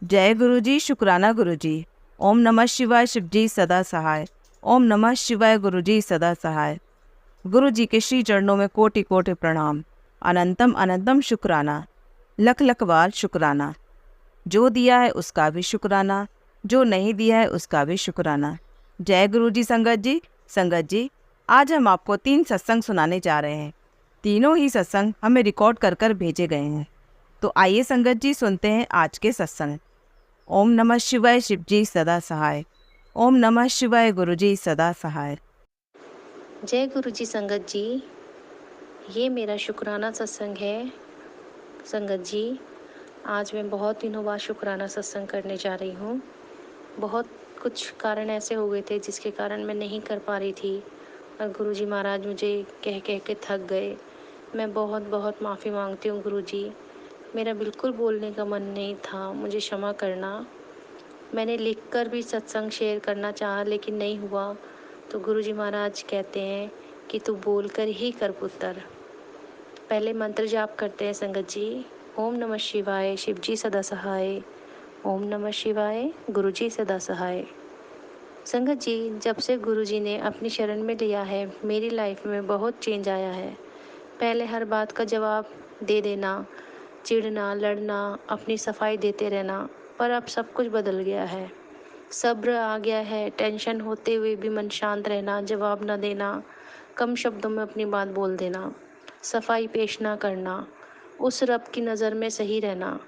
जय गुरु जी, शुक्राना गुरु जी। ओम नमः शिवाय, शिव जी सदा सहाय। ओम नमः शिवाय, गुरु जी सदा सहाय। गुरु जी के श्री चरणों में कोटि कोटि प्रणाम। अनंतम अनंतम शुक्राना, लख लख बार शुक्राना। जो दिया है उसका भी शुक्राना, जो नहीं दिया है उसका भी शुक्राना। जय गुरु जी। संगत जी, आज हम आपको 3 सत्संग सुनाने जा रहे हैं। तीनों ही सत्संग हमें रिकॉर्ड कर कर भेजे गए हैं। तो आइए संगत जी, सुनते हैं आज के सत्संग। ओम नमः शिवाय, शिव जी सदा सहाय। ओम नमः शिवाय, गुरु जी सदा सहाय। जय गुरु जी। संगत जी, ये मेरा शुक्राना सत्संग है। संगत जी, आज मैं बहुत दिनों बाद शुक्राना सत्संग करने जा रही हूँ। बहुत कुछ कारण ऐसे हो गए थे जिसके कारण मैं नहीं कर पा रही थी और गुरु जी महाराज मुझे कह कह के थक गए। मैं बहुत बहुत माफ़ी मांगती हूँ गुरु जी। मेरा बिल्कुल बोलने का मन नहीं था, मुझे क्षमा करना। मैंने लिखकर भी सत्संग शेयर करना चाहा लेकिन नहीं हुआ। तो गुरु जी महाराज कहते हैं कि तू बोलकर ही कर पुत्र। पहले मंत्र जाप करते हैं संगत जी। ओम नमः शिवाय, शिव जी सदा सहाय। ओम नमः शिवाय, गुरु जी सदा सहाय। संगत जी, जब से गुरु जी ने अपनी शरण में लिया है, मेरी लाइफ में बहुत चेंज आया है। पहले हर बात का जवाब दे देना, चिढ़ना, लड़ना, अपनी सफाई देते रहना, पर अब सब कुछ बदल गया है। सब्र आ गया है। टेंशन होते हुए भी मन शांत रहना, जवाब न देना, कम शब्दों में अपनी बात बोल देना, सफाई पेश ना करना, उस रब की नज़र में सही रहना।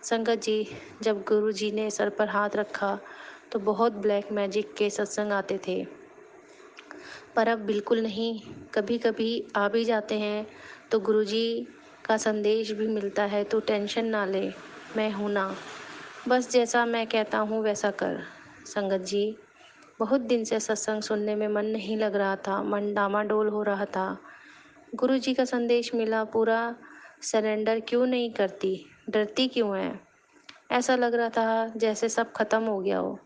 संगत जी, जब गुरु जी ने सर पर हाथ रखा तो बहुत ब्लैक मैजिक के सत्संग आते थे, पर अब बिल्कुल नहीं। कभी कभी आ भी जाते हैं तो गुरु जी का संदेश भी मिलता है तो टेंशन ना ले, मैं हूँ ना, बस जैसा मैं कहता हूँ वैसा कर। संगत जी, बहुत दिन से सत्संग सुनने में मन नहीं लग रहा था, मन डामाडोल हो रहा था। गुरु जी का संदेश मिला, पूरा सरेंडर क्यों नहीं करती, डरती क्यों है? ऐसा लग रहा था जैसे सब खत्म हो गया हो।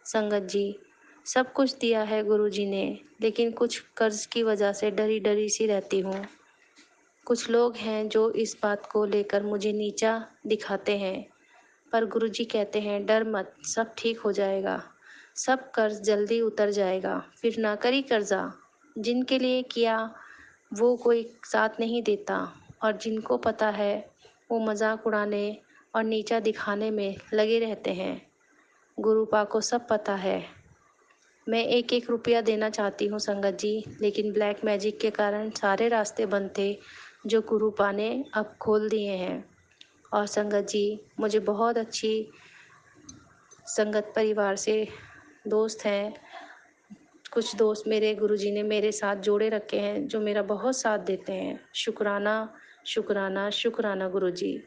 संगत जी, सब कुछ दिया है गुरु जी ने, लेकिन कुछ कर्ज की वजह से डरी डरी सी रहती हूँ। कुछ लोग हैं जो इस बात को लेकर मुझे नीचा दिखाते हैं, पर गुरुजी कहते हैं डर मत, सब ठीक हो जाएगा, सब कर्ज जल्दी उतर जाएगा, फिर ना करी कर्जा। जिनके लिए किया वो कोई साथ नहीं देता, और जिनको पता है वो मजाक उड़ाने और नीचा दिखाने में लगे रहते हैं। गुरुपा को सब पता है। मैं एक एक रुपया देना चाहती हूँ संगत जी, लेकिन ब्लैक मैजिक के कारण सारे रास्ते बंद थे जो गुरुपा ने अब खोल दिए हैं। और संगत जी, मुझे बहुत अच्छी संगत परिवार से दोस्त हैं। कुछ दोस्त मेरे गुरुजी ने मेरे साथ जोड़े रखे हैं जो मेरा बहुत साथ देते हैं। शुक्राना, शुक्राना, शुक्राना गुरुजी।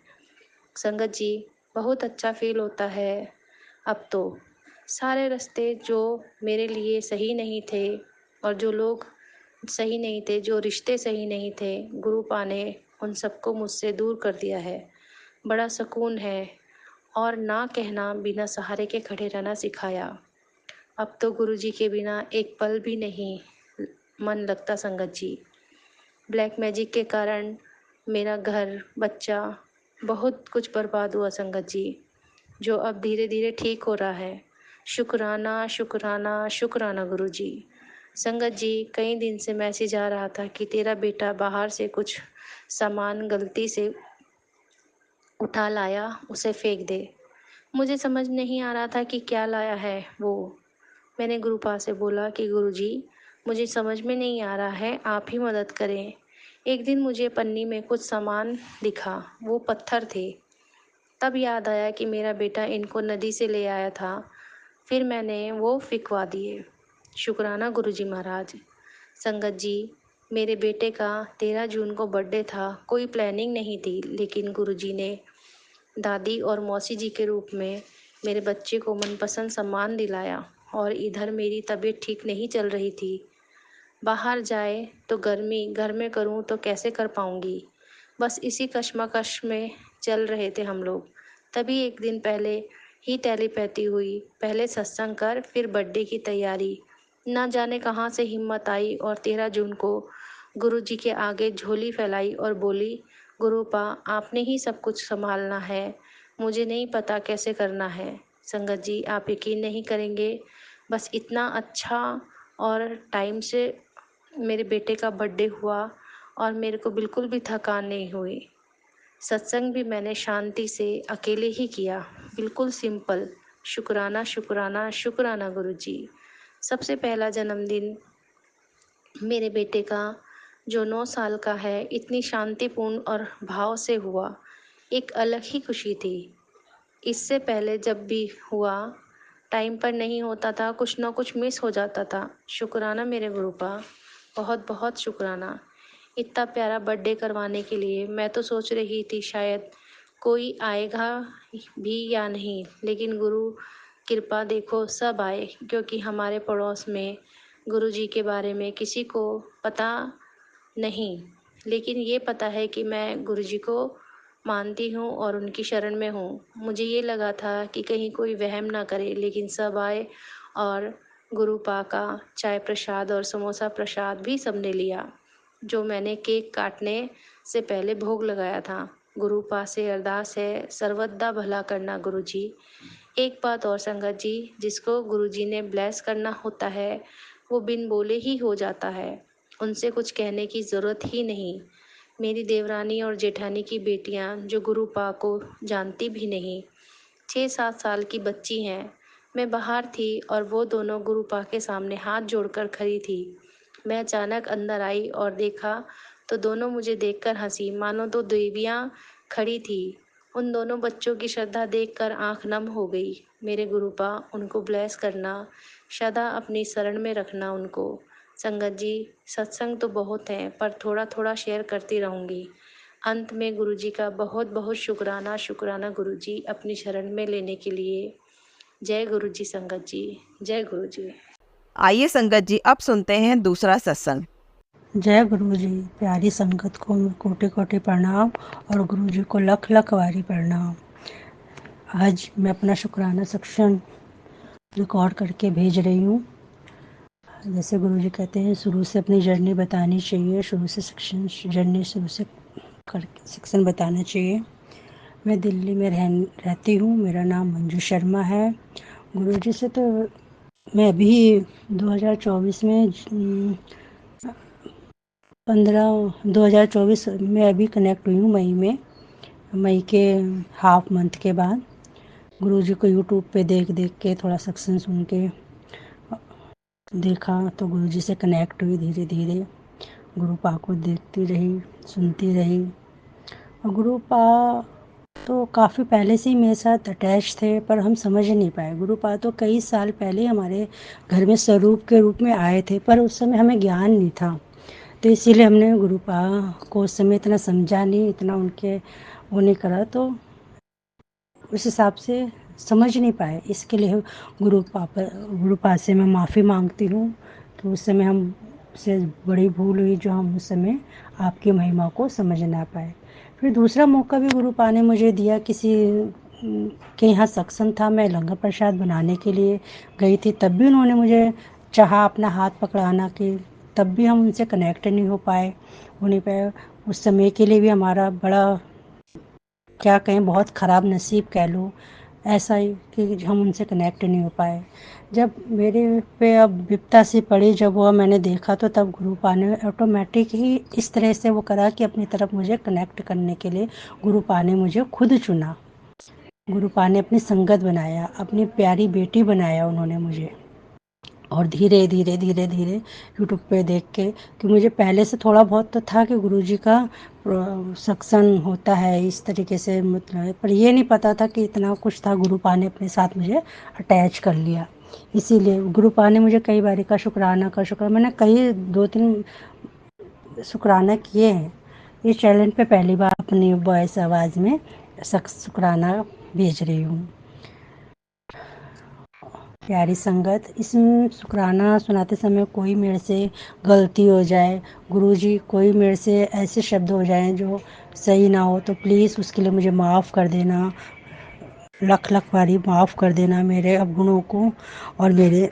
संगत जी, बहुत अच्छा फील होता है। अब तो सारे रास्ते जो मेरे लिए सही नहीं थे और जो लोग सही नहीं थे, जो रिश्ते सही नहीं थे, गुरुपा ने उन सबको मुझसे दूर कर दिया है। बड़ा सुकून है। और ना कहना, बिना सहारे के खड़े रहना सिखाया। अब तो गुरुजी के बिना एक पल भी नहीं मन लगता संगत जी। ब्लैक मैजिक के कारण मेरा घर, बच्चा, बहुत कुछ बर्बाद हुआ संगत जी, जो अब धीरे धीरे ठीक हो रहा है। शुक्राना, शुक्राना, शुक्राना गुरुजी। संगत जी, कई दिन से मैसेज आ रहा था कि तेरा बेटा बाहर से कुछ सामान गलती से उठा लाया, उसे फेंक दे। मुझे समझ नहीं आ रहा था कि क्या लाया है वो। मैंने गुरुपा से बोला कि गुरुजी, मुझे समझ में नहीं आ रहा है, आप ही मदद करें। एक दिन मुझे पन्नी में कुछ सामान दिखा, वो पत्थर थे। तब याद आया कि मेरा बेटा इनको नदी से ले आया था, फिर मैंने वो फिकवा दिए। शुक्राना गुरुजी महाराज। संगत जी, मेरे बेटे का 13 जून को बर्थडे था। कोई प्लानिंग नहीं थी, लेकिन गुरुजी ने दादी और मौसी जी के रूप में मेरे बच्चे को मनपसंद सम्मान दिलाया। और इधर मेरी तबीयत ठीक नहीं चल रही थी। बाहर जाए तो गर्मी, घर में करूं तो कैसे कर पाऊंगी। बस इसी कश्मकश में चल रहे थे हम लोग। तभी एक दिन पहले ही टेलीपैथी हुई। पहले सत्संग कर, फिर बर्थडे की तैयारी। ना जाने कहाँ से हिम्मत आई और 13 जून को गुरु जी के आगे झोली फैलाई और बोली, गुरुपा, आपने ही सब कुछ संभालना है, मुझे नहीं पता कैसे करना है। संगत जी, आप यकीन नहीं करेंगे, बस इतना अच्छा और टाइम से मेरे बेटे का बर्थडे हुआ और मेरे को बिल्कुल भी थकान नहीं हुई। सत्संग भी मैंने शांति से अकेले ही किया, बिल्कुल सिंपल। शुक्राना शुक्राना शुक्राना गुरुजी। सबसे पहला जन्मदिन मेरे बेटे का, जो 9 साल का है, इतनी शांतिपूर्ण और भाव से हुआ। एक अलग ही खुशी थी। इससे पहले जब भी हुआ, टाइम पर नहीं होता था, कुछ ना कुछ मिस हो जाता था। शुक्राना मेरे गुरुपा, बहुत बहुत शुक्राना। इतना प्यारा बर्थडे करवाने के लिए मैं तो सोच रही थी शायद कोई आएगा भी या नहीं, लेकिन गुरु कृपा देखो सब आए, क्योंकि हमारे पड़ोस में गुरु जी के बारे में किसी को पता नहीं, लेकिन ये पता है कि मैं गुरु जी को मानती हूँ और उनकी शरण में हूँ। मुझे ये लगा था कि कहीं कोई वहम ना करे, लेकिन सब आए और गुरु पा का चाय प्रसाद और समोसा प्रसाद भी सबने लिया, जो मैंने केक काटने से पहले भोग लगाया था। गुरु पा से अरदास है, सर्वदा भला करना गुरु जी। एक बात और संगत जी, जिसको गुरु जी ने ब्लेस करना होता है वो बिन बोले ही हो जाता है, उनसे कुछ कहने की ज़रूरत ही नहीं। मेरी देवरानी और जेठानी की बेटियां, जो गुरु पा को जानती भी नहीं, 6-7 साल की बच्ची हैं। मैं बाहर थी और वो दोनों गुरु पा के सामने हाथ जोड़कर खड़ी थी। मैं अचानक अंदर आई और देखा तो दोनों मुझे देखकर हंसी, मानो दो देवियां खड़ी थी। उन दोनों बच्चों की श्रद्धा देखकर आंख नम हो गई। मेरे गुरुपा, उनको ब्लेस करना, सदा अपनी शरण में रखना उनको। संगत जी, सत्संग तो बहुत हैं, पर थोड़ा थोड़ा शेयर करती रहूँगी। अंत में गुरुजी का बहुत बहुत शुक्राना शुक्राना गुरुजी, अपनी शरण में लेने के लिए। जय गुरुजी संगत जी, जय गुरुजी। आइए संगत जी, अब सुनते हैं दूसरा सत्संग। जय गुरु जी। प्यारी संगत को कोटि कोटि प्रणाम और गुरु जी को लख लख वारी प्रणाम। आज मैं अपना शुक्राना सेक्शन रिकॉर्ड करके भेज रही हूँ। जैसे गुरु जी कहते हैं, शुरू से अपनी जर्नी बतानी चाहिए, शुरू से सेक्शन जर्नी शुरू से कर सेक्शन बताना चाहिए। मैं दिल्ली में रहती हूँ। मेरा नाम मंजू शर्मा है। गुरु जी से तो मैं अभी 2024 में 2024 में अभी कनेक्ट हुई हूँ, मई के हाफ मंथ के बाद। गुरुजी को यूट्यूब पे देख देख के, थोड़ा सत्संग सुन के देखा तो गुरुजी से कनेक्ट हुई। धीरे धीरे गुरु पा को देखती रही, सुनती रही। और गुरु पा तो काफ़ी पहले से ही मेरे साथ अटैच थे, पर हम समझ नहीं पाए। गुरु पा तो कई साल पहले हमारे घर में स्वरूप के रूप में आए थे, पर उस समय हमें ज्ञान नहीं था, तो इसीलिए हमने गुरुपा को उस समय इतना समझा नहीं, इतना उनके वो नहीं करा, तो उस हिसाब से समझ नहीं पाए। इसके लिए गुरुपा से मैं माफ़ी मांगती हूँ कि उस समय हम से बड़ी भूल हुई, जो हम उस समय आपकी महिमा को समझ ना पाए। फिर दूसरा मौका भी गुरुपा ने मुझे दिया। किसी के यहाँ सत्संग था, मैं लंगर प्रसाद बनाने के लिए गई थी, तब भी उन्होंने मुझे चाहा अपना हाथ पकड़ाना, कि तब भी हम उनसे कनेक्ट नहीं हो पाए, उस समय के लिए भी हमारा बड़ा, क्या कहें, बहुत ख़राब नसीब कह लो, ऐसा ही कि हम उनसे कनेक्ट नहीं हो पाए। जब मेरे पे अब विपदा सी पड़ी, जब वो मैंने देखा, तो तब गुरुपा ने ऑटोमेटिक ही इस तरह से वो करा कि अपनी तरफ मुझे कनेक्ट करने के लिए गुरुपा ने मुझे खुद चुना। गुरुपा ने अपनी संगत बनाया, अपनी प्यारी बेटी बनाया उन्होंने मुझे। और धीरे धीरे धीरे धीरे यूट्यूब पे देख के, कि मुझे पहले से थोड़ा बहुत तो था कि गुरुजी का सत्संग होता है इस तरीके से, मतलब, पर ये नहीं पता था कि इतना कुछ था। गुरुपा ने अपने साथ मुझे अटैच कर लिया। इसीलिए गुरुपा ने मुझे कई बार का शुक्राना मैंने कई 2-3 शुक्राना किए हैं। इस चैनल पे पहली बार अपनी वॉइस आवाज़ में शुक्राना भेज रही हूँ। प्यारी संगत, इसमें शुक्राना सुनाते समय कोई मेरे से गलती हो जाए, गुरुजी कोई मेरे से ऐसे शब्द हो जाएं जो सही ना हो, तो प्लीज़ उसके लिए मुझे माफ़ कर देना, लख लख बारी माफ़ कर देना। मेरे अवगुणों को और मेरे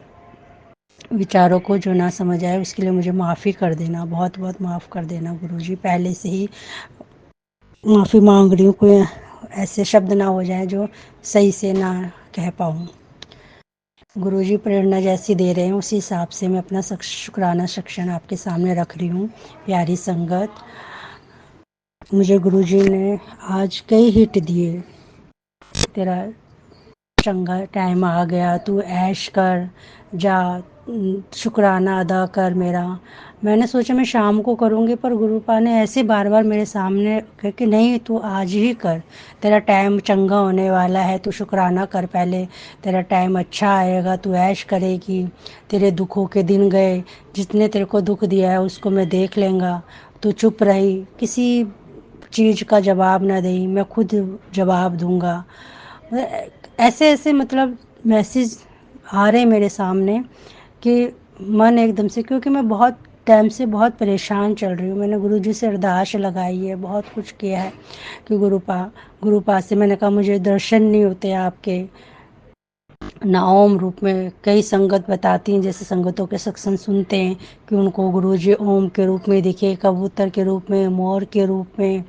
विचारों को जो ना समझ आए, उसके लिए मुझे माफ़ी कर देना, बहुत बहुत माफ़ कर देना गुरुजी। पहले से ही माफ़ी मांग रही हूँ। कोई ऐसे शब्द ना हो जाए जो सही से ना कह पाऊँ। गुरुजी प्रेरणा जैसी दे रहे हैं उसी हिसाब से मैं अपना शुक्राना सेक्शन आपके सामने रख रही हूँ। प्यारी संगत, मुझे गुरुजी ने आज कई हिट दिए। तेरा चंगा टाइम आ गया, तू ऐश कर, जा शुक्राना अदा कर मेरा। मैंने सोचा मैं शाम को करूँगी, पर गुरुपा ने ऐसे बार बार मेरे सामने कहा कि नहीं, तू आज ही कर, तेरा टाइम चंगा होने वाला है, तू शुक्राना कर पहले, तेरा टाइम अच्छा आएगा, तू ऐश करेगी, तेरे दुखों के दिन गए, जितने तेरे को दुख दिया है उसको मैं देख लेंगा। तू चुप रही, किसी चीज़ का जवाब ना दे, मैं खुद जवाब दूंगा। ऐसे ऐसे मतलब मैसेज आ रहे मेरे सामने कि मन एकदम से, क्योंकि मैं बहुत टाइम से बहुत परेशान चल रही हूँ। मैंने गुरुजी से अरदास लगाई है, बहुत कुछ किया है कि गुरुपा से मैंने कहा मुझे दर्शन नहीं होते आपके, ना ओम रूप में। कई संगत बताती हैं, जैसे संगतों के सत्संग सुनते हैं कि उनको गुरुजी ओम के रूप में दिखे, कबूतर के रूप में, मोर के रूप में,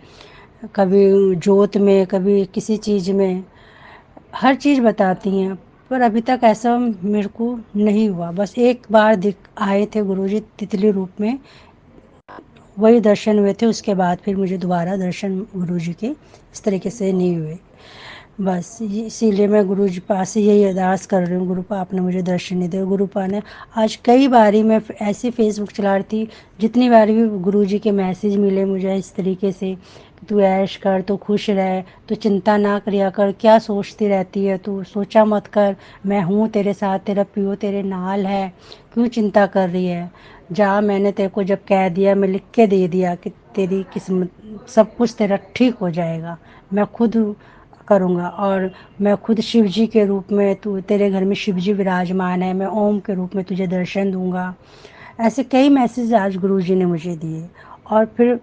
कभी जोत में, कभी किसी चीज़ में, हर चीज़ बताती हैं। पर अभी तक ऐसा मेरे को नहीं हुआ। बस एक बार दिख आए थे गुरुजी तितली रूप में, वही दर्शन हुए थे। उसके बाद फिर मुझे दोबारा दर्शन गुरुजी के इस तरीके से नहीं हुए। बस इसीलिए मैं गुरुजी पास से यही अरदास कर रही हूँ, गुरुपा आपने मुझे दर्शन नहीं दिया। गुरुपा ने आज कई बारी, मैं ऐसे फेसबुक चला रही थी, जितनी बार भी गुरुजी के मैसेज मिले मुझे इस तरीके से, तू ऐश कर, तू खुश रह, तू चिंता ना करिया कर, क्या सोचती रहती है, तू सोचा मत कर, मैं हूँ तेरे साथ, तेरा पियो तेरे नाल है, क्यों चिंता कर रही है, जा, मैंने तेरे को जब कह दिया, मैं लिख के दे दिया कि तेरी किस्मत, सब कुछ तेरा ठीक हो जाएगा, मैं खुद करूँगा। और मैं खुद शिव जी के रूप में, तू तेरे घर में शिव जी विराजमान है, मैं ओम के रूप में तुझे दर्शन दूंगा। ऐसे कई मैसेज आज गुरुजी ने मुझे दिए। और फिर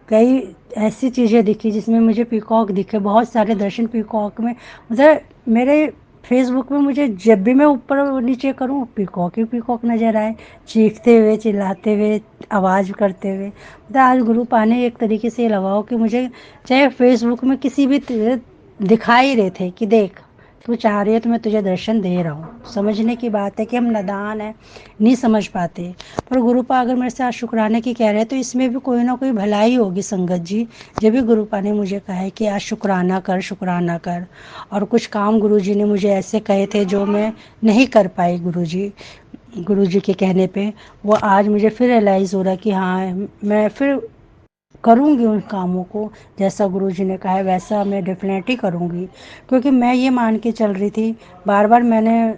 कई ऐसी चीज़ें दिखी जिसमें मुझे पीकॉक दिखे, बहुत सारे दर्शन पीकॉक में। मतलब मेरे फेसबुक में मुझे जब भी मैं ऊपर और नीचे करूँ पीकॉक ही पीकॉक नज़र आए, चीखते हुए, चिल्लाते हुए, आवाज़ करते हुए। मतलब आज गुरु पाने एक तरीके से लगाओ कि मुझे चाहे फेसबुक में किसी भी दिखाई रहे थे कि देख, तू चाह रही है तो मैं तुझे दर्शन दे रहा हूँ। समझने की बात है कि हम नादान हैं, नहीं समझ पाते। पर गुरुपा अगर मेरे से आज शुक्राने की कह रहे हैं तो इसमें भी कोई ना कोई भलाई होगी संगत जी। जब भी गुरुपा ने मुझे कहा है कि आज शुक्राना कर, शुक्राना कर। और कुछ काम गुरुजी ने मुझे ऐसे कहे थे जो मैं नहीं कर पाई गुरुजी के कहने पे, वो आज मुझे फिर रियलाइज़ हो रहा है कि हाँ, मैं फिर करूँगी उन कामों को, जैसा गुरुजी ने कहा है वैसा मैं डेफिनेटली करूँगी। क्योंकि मैं ये मान के चल रही थी, बार बार मैंने,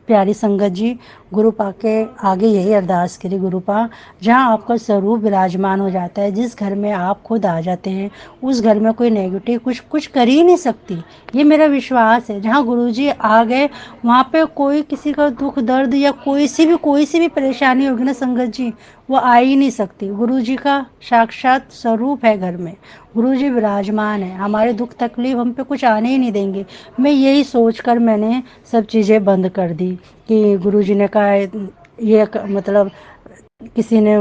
प्यारी संगत जी, गुरुपा के आगे यही अरदास करी, गुरुपा जहाँ आपका स्वरूप विराजमान हो जाता है, जिस घर में आप खुद आ जाते हैं, उस घर में कोई नेगेटिव कुछ कुछ कर ही नहीं सकती। ये मेरा विश्वास है, जहाँ गुरुजी आ गए वहाँ पे कोई किसी का दुख दर्द या कोई सी भी परेशानी होगी ना संगत जी, वो आ ही नहीं सकती। गुरुजी का साक्षात स्वरूप है घर में, गुरुजी विराजमान है, हमारे दुख तकलीफ हम पे कुछ आने ही नहीं देंगे। मैं यही सोचकर मैंने सब चीज़ें बंद कर दी कि गुरुजी ने कहा ये मतलब किसी ने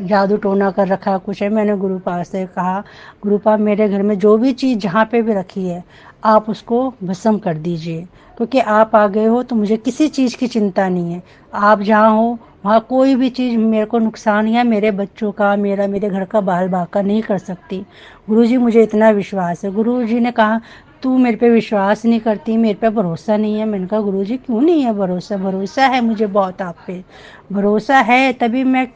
जादू टोना कर रखा कुछ है। मैंने गुरुपा से कहा, गुरुपा मेरे घर में जो भी चीज़ जहाँ पे भी रखी है आप उसको भस्म कर दीजिए, क्योंकि आप आ गए हो तो मुझे किसी चीज़ की चिंता नहीं है। आप जहाँ हो वहाँ कोई भी चीज़ मेरे को नुकसान या मेरे बच्चों का, मेरे घर का बाल बाका नहीं कर सकती। गुरुजी मुझे इतना विश्वास है। गुरुजी ने कहा तू मेरे पे विश्वास नहीं करती, मेरे पे भरोसा नहीं है। मैंने कहा गुरुजी क्यों नहीं है भरोसा, भरोसा है मुझे बहुत आप पे, भरोसा है। तभी मैं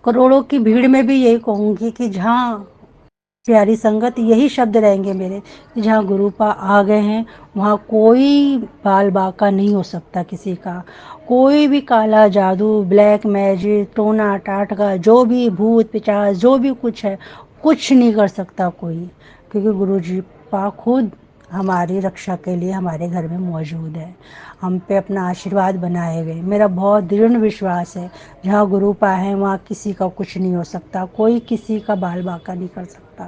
करोड़ों की भीड़ में भी यही कहूँगी कि जहाँ, प्यारी संगत, यही शब्द रहेंगे मेरे कि जहाँ गुरुपा आ गए हैं वहाँ कोई बाल बाका नहीं हो सकता किसी का। कोई भी काला जादू, ब्लैक मैजिक, टोना टाटका, जो भी भूत पिचास जो भी कुछ है, कुछ नहीं कर सकता कोई, क्योंकि गुरुजी पा खुद हमारी रक्षा के लिए हमारे घर में मौजूद है, हम पे अपना आशीर्वाद बनाए हुए। मेरा बहुत दृढ़ विश्वास है जहाँ गुरुपा है वहाँ किसी का कुछ नहीं हो सकता, कोई किसी का बाल बाका नहीं कर सकता,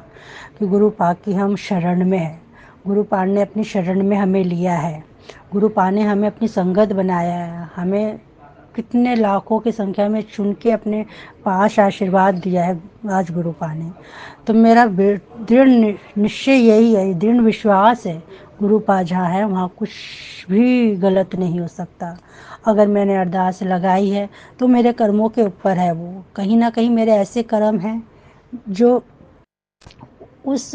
कि गुरुपा की हम शरण में है। गुरुपा ने अपनी शरण में हमें लिया है, गुरुपा ने हमें अपनी संगत बनाया है, हमें कितने लाखों की संख्या में चुन के अपने पास आशीर्वाद दिया है आज गुरुपा ने। तो मेरा दृढ़ निश्चय यही है, दृढ़ विश्वास है, गुरुपा जहाँ है वहाँ कुछ भी गलत नहीं हो सकता। अगर मैंने अरदास लगाई है तो मेरे कर्मों के ऊपर है, वो कहीं ना कहीं मेरे ऐसे कर्म हैं जो उस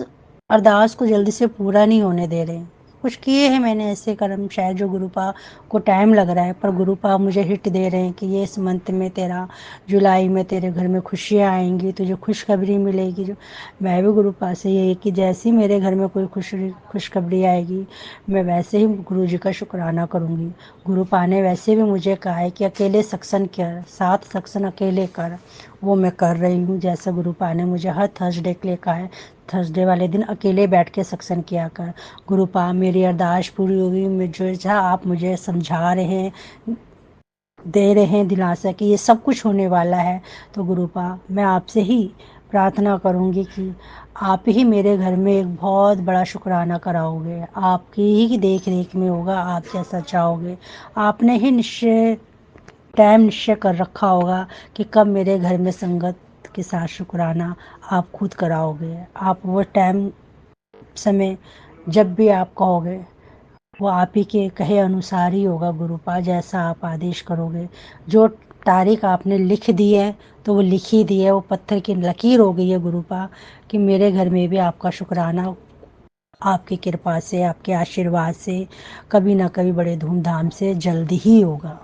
अरदास को जल्दी से पूरा नहीं होने दे रहे। कुछ किए हैं मैंने ऐसे कर्म शायद जो गुरुपा को टाइम लग रहा है, पर गुरुपा मुझे हिट दे रहे हैं कि ये इस मंथ में तेरा, जुलाई में तेरे घर में खुशियाँ आएंगी, तुझे खुशखबरी मिलेगी। जो मैं भी गुरुपा से यही कि जैसे ही मेरे घर में कोई खुशखबरी आएगी मैं वैसे ही गुरु जी का शुक्राना करूँगी। गुरुपा ने वैसे भी मुझे कहा है कि अकेले सत्संग कर, 7 सत्संग अकेले कर, वो मैं कर रही हूँ। जैसा गुरुपा ने मुझे हर थर्सडे के लिए कहा है, थर्सडे वाले दिन अकेले बैठ के सत्संग किया कर। गुरुपा मेरी अरदास पूरी होगी, मुझे आप मुझे समझा रहे हैं, दे रहे हैं दिलासा कि ये सब कुछ होने वाला है। तो गुरुपा मैं आपसे ही प्रार्थना करूंगी कि आप ही मेरे घर में एक बहुत बड़ा शुक्राना कराओगे, आपकी ही देख रेख में होगा, आप जैसा चाहोगे। आपने ही टाइम निश्चय कर रखा होगा कि कब मेरे घर में संगत के साथ शुक्राना आप खुद कराओगे। आप वो टाइम समय जब भी आप कहोगे वो आप ही के कहे अनुसार ही होगा गुरुपा, जैसा आप आदेश करोगे। जो तारीख आपने लिख दी है तो वो लिखी दी है, वो पत्थर की लकीर हो गई है गुरुपा कि मेरे घर में भी आपका शुक्राना आपकी कृपा से, आपके आशीर्वाद से कभी ना कभी बड़े धूमधाम से जल्दी ही होगा।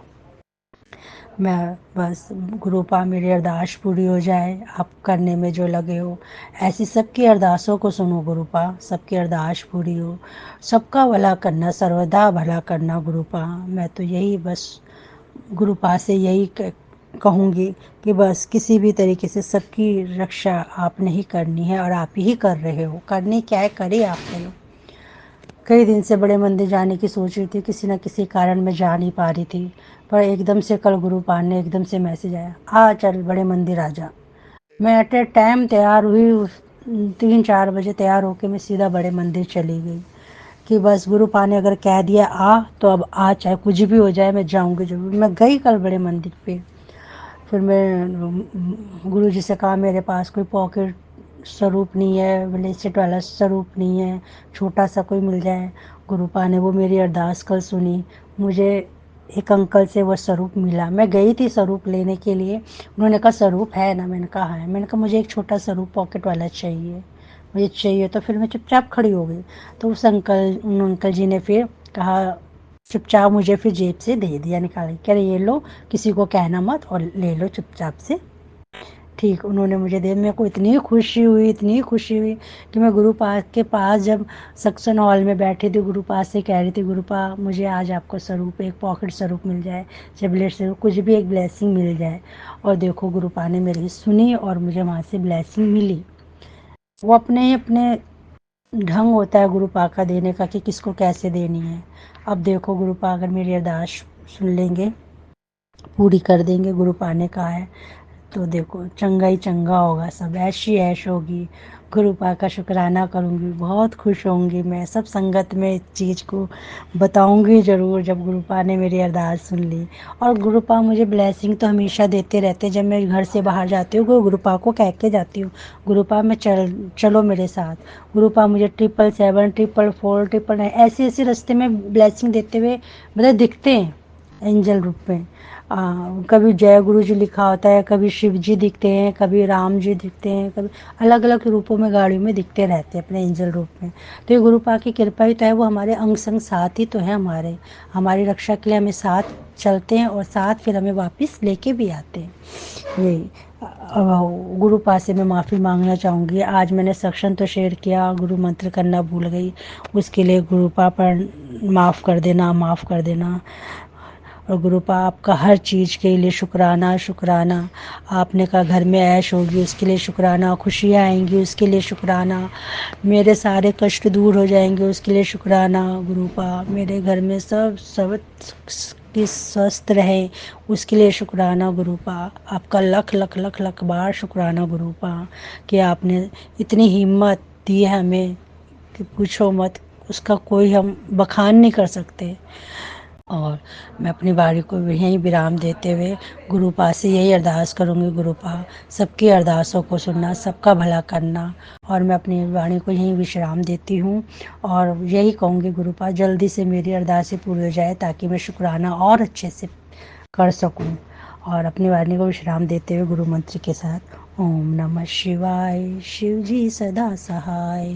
मैं बस गुरुपा मेरी अरदास पूरी हो जाए, आप करने में जो लगे हो, ऐसी सबकी अरदासों को सुनो गुरुपा, सबकी अरदास पूरी हो, सबका भला करना, सर्वदा भला करना गुरुपा। मैं तो यही बस गुरुपा से यही कहूँगी कि बस किसी भी तरीके से सबकी रक्षा आपने ही करनी है और आप ही कर रहे हो। करनी क्या है, करे आपने लोग। कई दिन से बड़े मंदिर जाने की सोच रही थी, किसी न किसी कारण मैं जा नहीं पा रही थी, पर एकदम से कल गुरुपाल ने एकदम से मैसेज आया, आ चल बड़े मंदिर आ जा। मैं एट ए टाइम तैयार हुई, 3-4 बजे तैयार होके मैं सीधा बड़े मंदिर चली गई कि बस गुरुपा ने अगर कह दिया आ तो अब आ, चाहे कुछ भी हो जाए मैं जाऊंगी जरूर। मैं गई कल बड़े मंदिर पे। फिर मैं गुरु जी से कहा मेरे पास कोई पॉकेट स्वरूप नहीं है, ब्लेसेट वाला स्वरूप नहीं है, छोटा सा कोई मिल जाए। गुरुपा ने वो मेरी अरदास कल सुनी, मुझे एक अंकल से वो स्वरूप मिला। मैं गई थी स्वरूप लेने के लिए, उन्होंने कहा स्वरूप है ना, मैंने कहा है। मैंने कहा मुझे एक छोटा स्वरूप पॉकेट वाला चाहिए, मुझे चाहिए। तो फिर मैं चुपचाप खड़ी हो गई। तो उन अंकल जी ने फिर कहा, चुपचाप मुझे फिर जेब से दे दिया निकाल के, कह रहे ये लो, किसी को कहना मत और ले लो चुपचाप से। ठीक, उन्होंने मुझे दे, मेरे को इतनी खुशी हुई, इतनी खुशी हुई कि मैं गुरुपा के पास जब सत्संग हॉल में बैठी थी, गुरुपा से कह रही थी, गुरुपा मुझे आज आपको स्वरूप, एक पॉकेट स्वरूप मिल जाए, चैबलेट स्वरूप, कुछ भी एक ब्लेसिंग मिल जाए। और देखो गुरुपा ने मेरी सुनी और मुझे वहाँ से ब्लेसिंग मिली। वो अपने ही अपने ढंग होता है गुरुपा का देने का कि किसको कैसे देनी है। अब देखो गुरुपा अगर मेरी अरदास सुन लेंगे, पूरी कर देंगे, गुरुपा ने कहा है, तो देखो चंगा ही चंगा होगा, सब ऐशी ऐश होगी। गुरुपा का शुक्राना करूँगी, बहुत खुश होंगी मैं, सब संगत में इस चीज़ को बताऊँगी ज़रूर जब गुरुपा ने मेरी अरदास सुन ली। और गुरुपा मुझे ब्लेसिंग तो हमेशा देते रहते, जब मैं घर से बाहर जाती हूँ गुरुपा को कह के जाती हूँ, गुरुपा मैं चलो मेरे साथ। गुरुपा मुझे 777, 444, 999 ऐसे ऐसे रास्ते में ब्लेसिंग देते हुए मतलब दिखते हैं एंजल रूप में। कभी जय गुरु जी लिखा होता है, कभी शिव जी दिखते हैं, कभी राम जी दिखते हैं, कभी अलग अलग रूपों में गाड़ियों में दिखते रहते हैं अपने एंजल रूप में। तो ये गुरुपा की कृपा ही तो है, वो हमारे अंग संग साथ ही तो है, हमारी रक्षा के लिए हमें साथ चलते हैं और साथ फिर हमें वापस लेके भी आते हैं। यही गुरुपा से मैं माफ़ी मांगना चाहूँगी। आज मैंने सत्संग तो शेयर किया, गुरु मंत्र करना भूल गई, उसके लिए गुरुपा पर माफ़ कर देना, माफ़ कर देना। और गुरुपा आपका हर चीज़ के लिए शुक्राना, शुक्राना। आपने कहा घर में ऐश होगी, उसके लिए शुक्राना, खुशियाँ आएंगी उसके लिए शुक्राना, मेरे सारे कष्ट दूर हो जाएंगे उसके लिए शुक्राना। गुरुपा मेरे घर में सब कि स्वस्थ रहे उसके लिए शुक्राना। गुरुपा आपका लख लख लख लख बार शुक्राना गुरुपा कि आपने इतनी हिम्मत दी है हमें कि पूछो मत, उसका कोई हम बखान नहीं कर सकते। और मैं अपनी वाणी को यहीं विराम देते हुए गुरुपा से यही अरदास करूँगी, गुरुपा सबकी अरदासों को सुनना, सबका भला करना। और मैं अपनी वाणी को यहीं विश्राम देती हूँ और यही कहूँगी, गुरुपा जल्दी से मेरी अरदासें पूरी हो जाए ताकि मैं शुक्राना और अच्छे से कर सकूँ। और अपनी वाणी को विश्राम देते हुए गुरु मंत्र के साथ ओम नमः शिवाय, शिव जी सदा सहाय।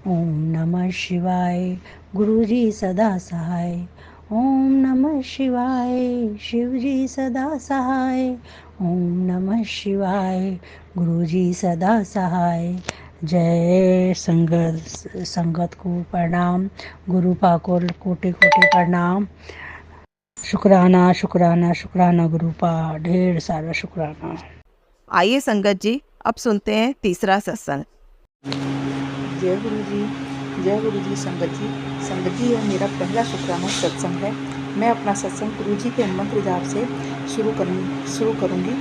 ओम नमः शिवाय, गुरु जी सदा सहाय। ओम नमः शिवाय, शिव जी सदा सहाय। ओम नमः शिवाय, गुरु जी सदा सहाय। जय संगत को प्रणाम, गुरुपा को कोटि कोटि प्रणाम। शुक्राना शुक्राना शुक्राना गुरुपा, ढेर सारा शुक्राना। आइए संगत जी, अब सुनते हैं तीसरा सत्संग। जय गुरु जी संगत जी यह मेरा पहला शुक्राना सत्संग है। मैं अपना सत्संग गुरु जी के मंत्र जाप से शुरू करूंगी।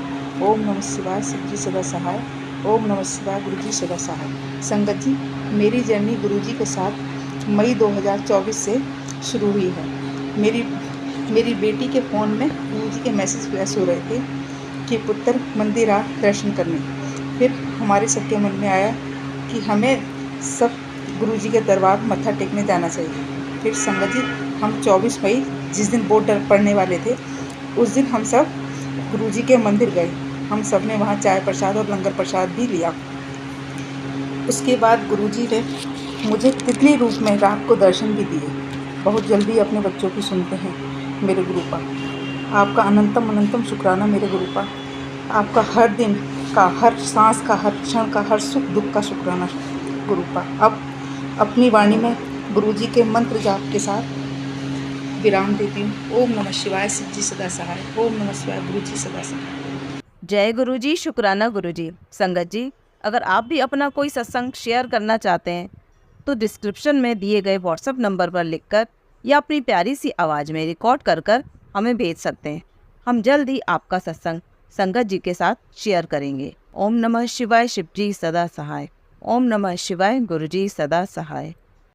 ओम नमः शिवाय, शिव जी सदा सहाय। ओम नमः शिवाय, गुरु जी सदा सहाय। संगत जी, मेरी जर्नी गुरु जी के साथ मई 2024 से शुरू हुई है। मेरी बेटी के फ़ोन में गुरु जी के मैसेज फ्लैश हो रहे थे कि पुत्र मंदिर आ दर्शन करने। फिर हमारे सबके मन में आया कि हमें सब गुरु जी के दरबार मत्था टेकने जाना चाहिए। फिर संगत जी, हम 24 मई जिस दिन बोर्ड पढ़ने वाले थे, उस दिन हम सब गुरु जी के मंदिर गए। हम सब ने वहाँ चाय प्रसाद और लंगर प्रसाद भी लिया। उसके बाद गुरु जी ने मुझे तितली रूप में रात को दर्शन भी दिए। बहुत जल्दी अपने बच्चों की सुनते हैं मेरे गुरुपा। आपका अनंतम अनंतम शुक्राना मेरे गुरुपा। आपका हर दिन का, हर सांस का, हर क्षण का, हर सुख दुख का शुक्राना गुरुपा। अब अपनी वाणी में गुरु जी के मंत्र जाप के साथ विराम देती हूँ। ओम नमः शिवाय, शिव जी सदा सहाय। ओम नमः शिवाय, गुरु जी सदा सहाय। जय गुरु जी, शुक्राना गुरु जी। संगत जी, अगर आप भी अपना कोई सत्संग शेयर करना चाहते हैं तो डिस्क्रिप्शन में दिए गए व्हाट्सएप नंबर पर लिखकर या अपनी प्यारी सी आवाज़ में रिकॉर्ड कर हमें भेज सकते हैं। हम जल्द ही आपका सत्संग संगत जी के साथ शेयर करेंगे। ओम नमः शिवाय, शिव जी सदा सहाय। ओम नमः शिवाय, गुरु जी सदा सहाय।